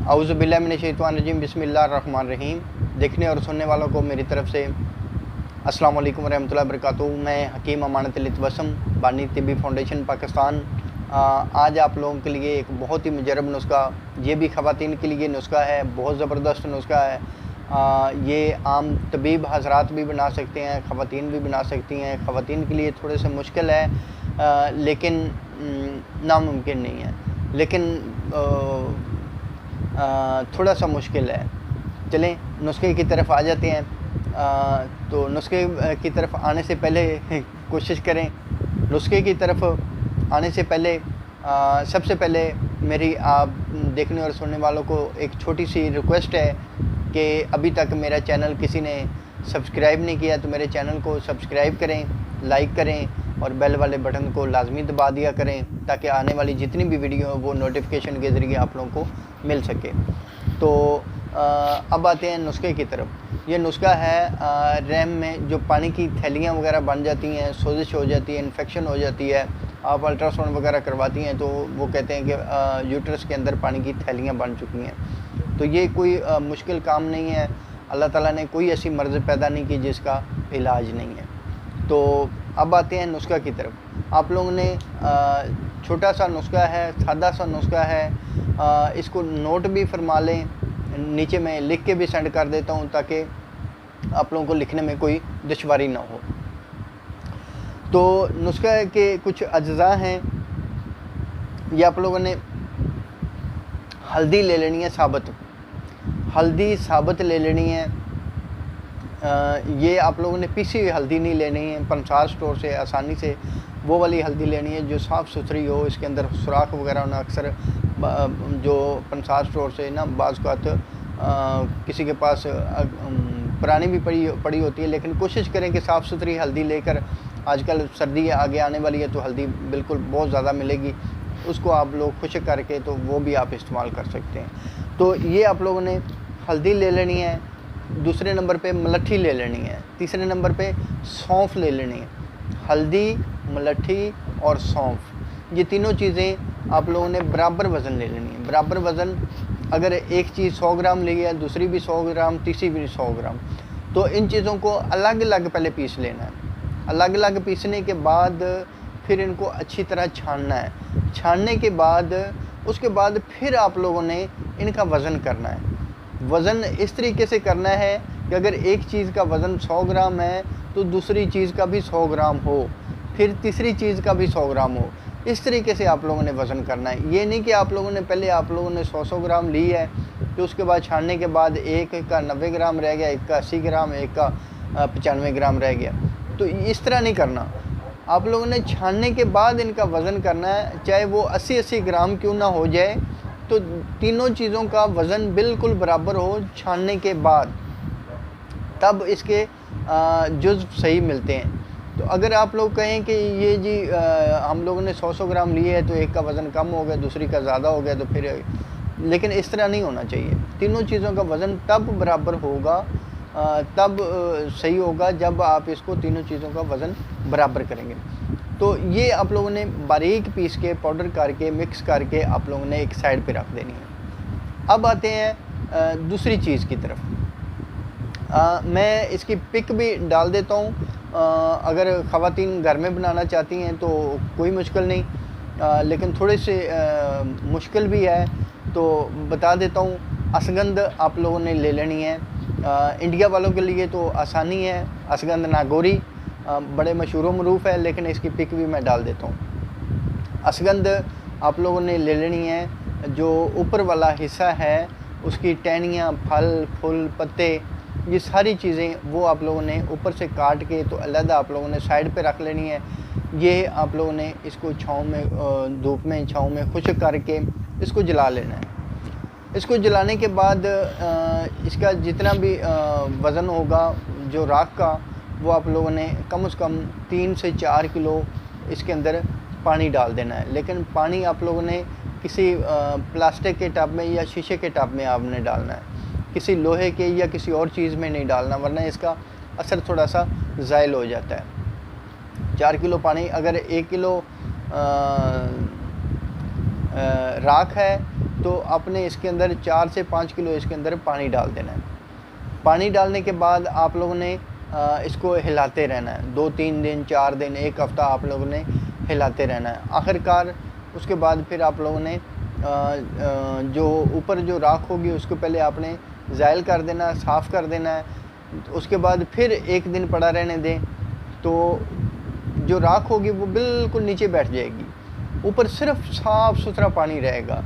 औज़ु बिल्लाहि मिनश शैतानिर रजीम, बिस्मिल्लाहिर रहमानिर रहीम। देखने और सुनने वालों को मेरी तरफ से अस्सलाम वालेकुम रहमतुल्लाहि व बरकातुहू। मैं हकीम अमानत लितवसम, बानी तिब्बी फाउंडेशन पाकिस्तान। आज आप लोगों के लिए एक बहुत ही मुजरब नुस्खा, ये भी ख़वातीन के लिए नुस्खा है, बहुत ज़बरदस्त नुस्खा है। ये आम तबीब हज़रात भी बना सकते हैं, ख़वातीन भी बना सकती हैं। ख़वातीन के लिए थोड़े से मुश्किल है, लेकिन नामुमकिन नहीं है, लेकिन थोड़ा सा मुश्किल है। चलें नुस्खे की तरफ आ जाते हैं। तो नुस्खे की तरफ आने से पहले कोशिश करें, नुस्खे की तरफ आने से पहले सबसे पहले मेरी आप देखने और सुनने वालों को एक छोटी सी रिक्वेस्ट है कि अभी तक मेरा चैनल किसी ने सब्सक्राइब नहीं किया तो मेरे चैनल को सब्सक्राइब करें, लाइक करें और बेल वाले बटन को लाजमी दबा दिया करें, ताकि आने वाली जितनी भी वीडियो वो नोटिफिकेशन के ज़रिए आप लोगों को मिल सके। तो अब आते हैं नुस्खे की तरफ। ये नुस्खा है रैम में जो पानी की थैलियाँ वगैरह बन जाती हैं, सोजिश हो जाती है, इन्फेक्शन हो जाती है, आप अल्ट्रासाउंड वगैरह करवाती हैं तो वो कहते हैं कि यूट्रस के अंदर पानी की थैलियाँ बन चुकी हैं। तो ये कोई मुश्किल काम नहीं है। अल्लाह ताला ने कोई ऐसी मर्ज़ पैदा नहीं की जिसका इलाज नहीं है। तो अब आते हैं नुस्खा की तरफ। आप लोगों ने छोटा सा नुस्खा है, सादा सा नुस्खा है, इसको नोट भी फरमा लें, नीचे मैं लिख के भी सेंड कर देता हूँ ताकि आप लोगों को लिखने में कोई दुश्वारी ना हो। तो नुस्खा के कुछ अज्जा हैं। ये आप लोगों ने हल्दी ले लेनी है, साबुत हल्दी साबुत ले लेनी है। ये आप लोगों ने पीसी हुई हल्दी नहीं लेनी है, पंसार स्टोर से आसानी से वो वाली हल्दी लेनी है जो साफ़ सुथरी हो, इसके अंदर सुराख वगैरह ना। अक्सर जो पंसार स्टोर से ना बाज़ किसी के पास पुरानी भी पड़ी होती है, लेकिन कोशिश करें कि साफ़ सुथरी हल्दी लेकर, आजकल सर्दी आगे आने वाली है तो हल्दी बिल्कुल बहुत ज़्यादा मिलेगी, उसको आप लोग खुश्क करके तो वो भी आप इस्तेमाल कर सकते हैं। तो ये आप लोगों ने हल्दी ले लेनी है। दूसरे नंबर पे मलट्ठी ले लेनी है। तीसरे नंबर पे सौंफ ले लेनी है। हल्दी, मलट्ठी और सौंफ, ये तीनों चीज़ें आप लोगों ने बराबर वज़न ले लेनी है। बराबर वज़न, अगर एक चीज़ 100 ग्राम ली है, दूसरी भी 100 ग्राम, तीसरी भी 100 ग्राम, तो इन चीज़ों को अलग अलग पहले पीस लेना है। अलग अलग पीसने के बाद फिर इनको अच्छी तरह छानना है। छानने के बाद उसके बाद फिर आप लोगों ने इनका वज़न करना है। वज़न इस तरीके से करना है कि अगर एक चीज़ का वज़न 100 ग्राम है तो दूसरी चीज़ का भी 100 ग्राम हो, फिर तीसरी चीज़ का भी 100 ग्राम हो। इस तरीके से आप लोगों ने वज़न करना है। ये नहीं कि आप लोगों ने पहले 100 ग्राम ली है तो उसके बाद छानने के बाद एक का 90 ग्राम रह गया, एक का 80 ग्राम, एक का 95 ग्राम रह गया। तो इस तरह नहीं करना। आप लोगों ने छानने के बाद इनका वज़न करना है, चाहे वो 80-80 ग्राम क्यों ना हो जाए, तो तीनों चीज़ों का वज़न बिल्कुल बराबर हो छानने के बाद, तब इसके जुज़ सही मिलते हैं। तो अगर आप लोग कहें कि ये जी हम लोगों ने 100 ग्राम लिए है तो एक का वज़न कम हो गया, दूसरी का ज़्यादा हो गया, तो फिर, लेकिन इस तरह नहीं होना चाहिए। तीनों चीज़ों का वज़न तब बराबर होगा, तब सही होगा जब आप इसको तीनों चीज़ों का वज़न बराबर करेंगे। तो ये आप लोगों ने बारीक पीस के, पाउडर करके, मिक्स करके आप लोगों ने एक साइड पे रख देनी है। अब आते हैं दूसरी चीज़ की तरफ। मैं इसकी पिक भी डाल देता हूँ। अगर ख़वातीन घर में बनाना चाहती हैं तो कोई मुश्किल नहीं, लेकिन थोड़े से मुश्किल भी है तो बता देता हूँ। असगंध आप लोगों ने ले लेनी है। इंडिया वालों के लिए तो आसानी है, असगंध नागौरी बड़े मशहूर मरूफ है, लेकिन इसकी पिक भी मैं डाल देता हूँ। असगंध आप लोगों ने ले लेनी है। जो ऊपर वाला हिस्सा है उसकी टहनियाँ, फल, फूल, पत्ते, ये सारी चीज़ें वो आप लोगों ने ऊपर से काट के तो अलग आप लोगों ने साइड पे रख लेनी है। ये आप लोगों ने इसको छाँव में, धूप में, छाँव में खुश्क करके इसको जला लेना है। इसको जलाने के बाद इसका जितना भी वज़न होगा जो राख का, वो आप लोगों ने कम से कम 3 से 4 किलो इसके अंदर पानी डाल देना है। लेकिन पानी आप लोगों ने किसी प्लास्टिक के टब में या शीशे के टब में आपने डालना है, किसी लोहे के या किसी और चीज़ में नहीं डालना, वरना इसका असर थोड़ा सा ज़ायल हो जाता है। 4 किलो पानी, अगर 1 किलो राख है तो आपने इसके अंदर 4 से 5 किलो इसके अंदर पानी डाल देना है। पानी डालने के बाद आप लोगों ने इसको हिलाते रहना है, 2-3 दिन, 4 दिन, 1 हफ़्ता आप लोगों ने हिलाते रहना है। आखिरकार उसके बाद फिर आप लोगों ने जो ऊपर जो राख होगी उसको पहले आपने ज़ायल कर देना, साफ़ कर देना है। उसके बाद फिर 1 दिन पड़ा रहने दें, तो जो राख होगी वो बिल्कुल नीचे बैठ जाएगी, ऊपर सिर्फ साफ़ सुथरा पानी रहेगा।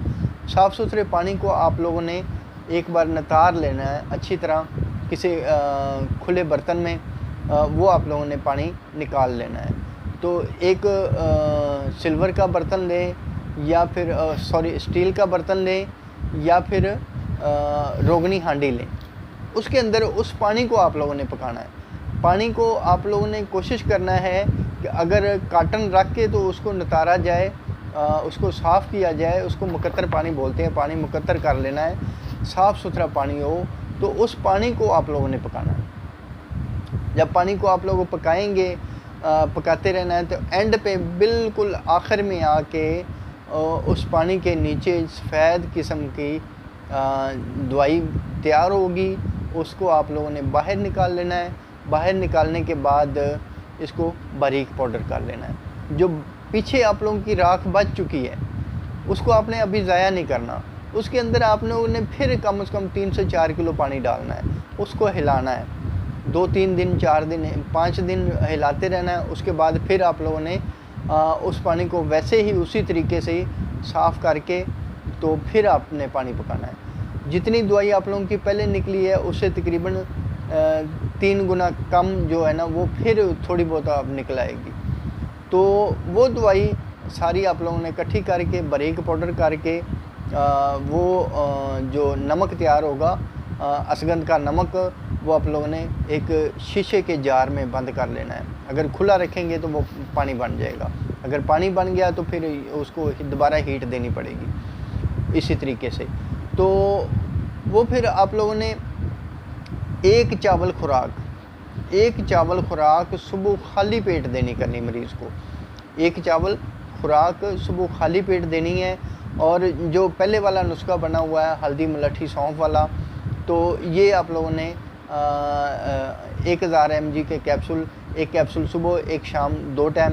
साफ़ सुथरे पानी को आप लोगों ने एक बार नितार लेना है अच्छी तरह, किसी खुले बर्तन में वो आप लोगों ने पानी निकाल लेना है। तो एक सिल्वर का बर्तन लें या फिर स्टील का बर्तन लें या फिर रोगनी हांडी लें। उसके अंदर उस पानी को आप लोगों ने पकाना है। पानी को आप लोगों ने कोशिश करना है कि अगर काटन रख के तो उसको नितारा जाए, उसको साफ़ किया जाए, उसको मुकत्तर पानी बोलते हैं, पानी मुकत्तर कर लेना है, साफ़ सुथरा पानी हो, तो उस पानी को आप लोगों ने पकाना है। जब पानी को आप लोग पकाएंगे, पकाते रहना है, तो एंड पे बिल्कुल आखिर में आके उस पानी के नीचे सफ़ेद किस्म की दवाई तैयार होगी, उसको आप लोगों ने बाहर निकाल लेना है। बाहर निकालने के बाद इसको बारीक पाउडर कर लेना है। जो पीछे आप लोगों की राख बच चुकी है उसको आपने अभी ज़ाया नहीं करना, उसके अंदर आप लोगों ने फिर कम से कम 3 से 4 किलो पानी डालना है, उसको हिलाना है, 2-3 दिन, 4 दिन, 5 दिन हिलाते रहना है। उसके बाद फिर आप लोगों ने उस पानी को वैसे ही उसी तरीके से साफ़ करके तो फिर आपने पानी पकाना है। जितनी दवाई आप लोगों की पहले निकली है उससे तकरीबन 3 गुना कम जो है ना वो फिर थोड़ी बहुत अब निकल आएगी। तो वो दवाई सारी आप लोगों ने इकट्ठी करके बारीक पाउडर करके वो जो नमक तैयार होगा, असगंध का नमक, वो आप लोगों ने एक शीशे के जार में बंद कर लेना है। अगर खुला रखेंगे तो वो पानी बन जाएगा, अगर पानी बन गया तो फिर उसको दोबारा हीट देनी पड़ेगी इसी तरीके से। तो वो फिर आप लोगों ने एक चावल खुराक सुबह खाली पेट देनी करनी मरीज़ को। एक चावल खुराक सुबह खाली पेट देनी है। और जो पहले वाला नुस्खा बना हुआ है हल्दी मलठी सौंफ वाला, तो ये आप लोगों ने 1000 mg के कैप्सूल, एक कैप्सूल सुबह एक शाम 2 टाइम,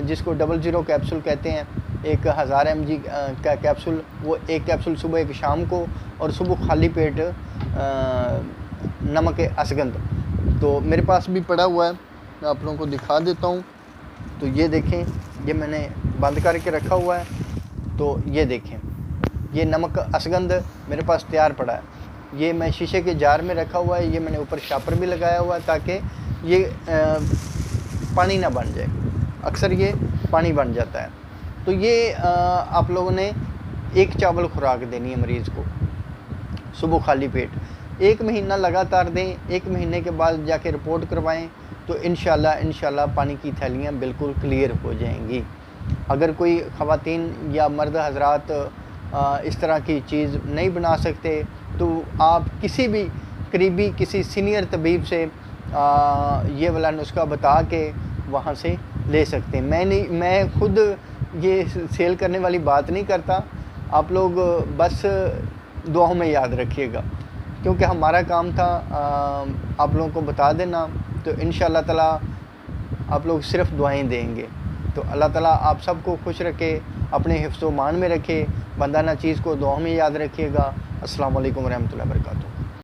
जिसको 00 कैप्सूल कहते हैं, 1000 mg का कैप्सूल, वो एक कैप्सूल सुबह एक शाम को, और सुबह खाली पेट नमक असगंध। तो मेरे पास भी पड़ा हुआ है, मैं आप लोगों को दिखा देता हूँ। तो ये देखें, ये मैंने बंद करके रखा हुआ है। तो ये देखें, ये नमक असगंध मेरे पास तैयार पड़ा है। ये मैं शीशे के जार में रखा हुआ है, ये मैंने ऊपर शापर भी लगाया हुआ है ताकि ये पानी ना बन जाए। अक्सर ये पानी बन जाता है। तो ये आप लोगों ने एक चावल खुराक देनी है मरीज़ को सुबह खाली पेट। 1 महीना लगातार दें, 1 महीने के बाद जाके रिपोर्ट करवाएं, तो इंशाल्लाह पानी की थैलियाँ बिल्कुल क्लियर हो जाएंगी। अगर कोई ख़वातीन या मर्द हजरात इस तरह की चीज़ नहीं बना सकते तो आप किसी भी करीबी किसी सीनियर तबीब से ये वाला नुस्खा बता के वहाँ से ले सकते हैं। मैं खुद ये सेल करने वाली बात नहीं करता, आप लोग बस दुआओं में याद रखिएगा, क्योंकि हमारा काम था आप लोगों को बता देना। तो इंशाअल्लाह ताला आप लोग सिर्फ दुआएं देंगे। तो अल्लाह ताला आप सबको खुश रखे, अपने हिफ्ज़-ओ-मान में रखे, बंदा ना चीज़ को दुआओं में याद रखिएगा। अस्सलाम वालेकुम रहमतुल्लाहि व बरकातुहू।